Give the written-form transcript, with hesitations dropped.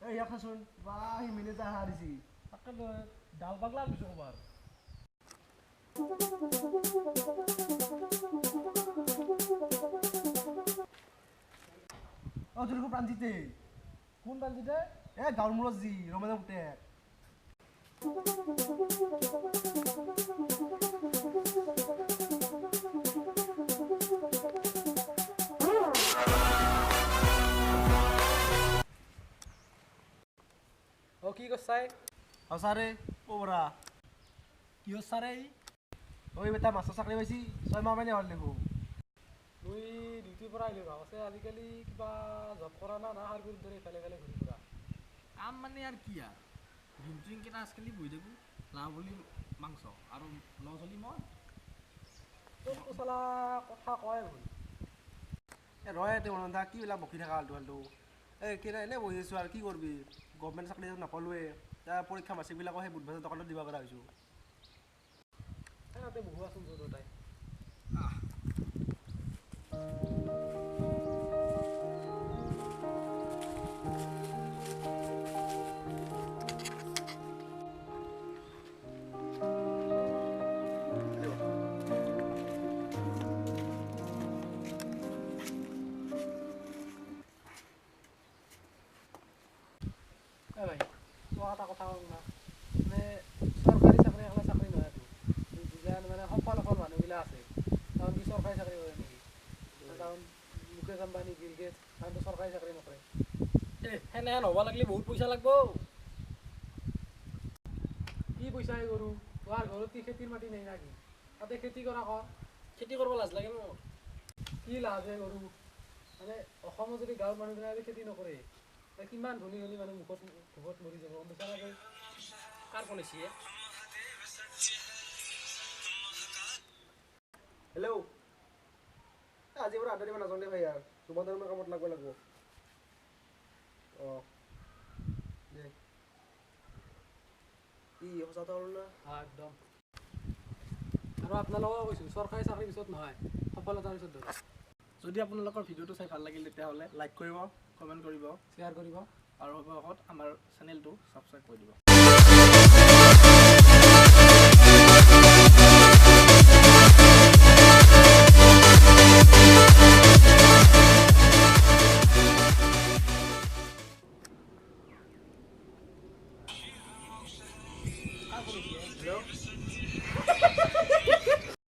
এই ইয়াকচোন বা সি মিলে যা হাৰা দিছি তাকে ডাল পাগলা লৈছো কবাৰ তোৰ প্ৰাঞ্জিতে কোন বালজিতে গাঁৱৰ মূৰত যি ৰমেনৰ পুতেক কি কৰছাই সঁচাৰে ক'বৰা কি কৰছাৰে বেটা মাষ্টৰ চাকৰি পাইছি 6 মাহ মানে হ'ল দেখোন তুই ডিউটিৰ পৰা আহিলি ভাব আছে আজিকালি কিবা জব কৰা না সাৰগুৰ দৰে ইফালে ইফালে ঘূৰি ফুৰা কাম মানে আৰু কি আৰু দিনটো কেইটা আজিকালি বহি থাকোঁ লাও বুলি মাংস আৰু লছ হ'লি মই তোৰতো চালা কথা কয় ভুল ৰয় কি বিলাক বকি থকা আলটো আলটো এনেই বহি আছোঁ আৰু কি কৰিবি গভমেণ্ট চাকৰি নাপালোৱে তাৰ পৰীক্ষা মাৰ্কশ্বিটবিলাকো সেই বুধবাৰৰ দোকানত দিব পৰা হৈছোঁ তাতে বহুৱাচোন তোৰ তাই ভাই তোৰ এটা কথা কওঁ না মানে চৰকাৰী চাকৰি এখনে চাকৰি নহয়তো যিজন মানে সফল মানুহবিলাক আছে কাৰণ কি চৰকাৰী চাকৰি কৰে নেকি কাৰণ মুকেশ আম্বানী বিল গেটছ কাৰণতো চৰকাৰী চাকৰি নকৰে সেনেহেন হ'ব লাগিলে বহুত পইচা লাগব কি পইচাই কৰোঁ তোহাৰ ঘৰত কি খেতিৰ মাটি নাই নাকি তাতে খেতি কৰা কৰ খেতি কৰিব লাজ লাগে মোৰ কি লাভে কৰোঁ মানে অসমত যদি গাঁৱৰ মানুহবিলাকে খেতি নকৰে কিমান ধনী ধনী মানুহ মুখত মৰি যাব বিচাৰাকৈ কাৰ ফোন হৈছে হেল্ল' আজি পৰা আড্ডা দিব নাযাওঁ দে ভাই আৰু তোমাৰ কামত লাগব অঁ দে কি সঁচা হ'ল না একদম আৰু আপোনালোকক কৈছোঁ চৰকাৰী চাকৰিৰ পিছত নহয় সফলতাৰ পিছত ধৰক যদি আপোনালোকৰ ভিডিঅ'টো চাই ভাল লাগিল তেতিয়াহ'লে লাইক কৰিব কমেণ্ট কৰিব শ্বেয়াৰ কৰিব আৰু অৱশেষত আমাৰ চেনেলটো ছাবস্ক্ৰাইব কৰি দিব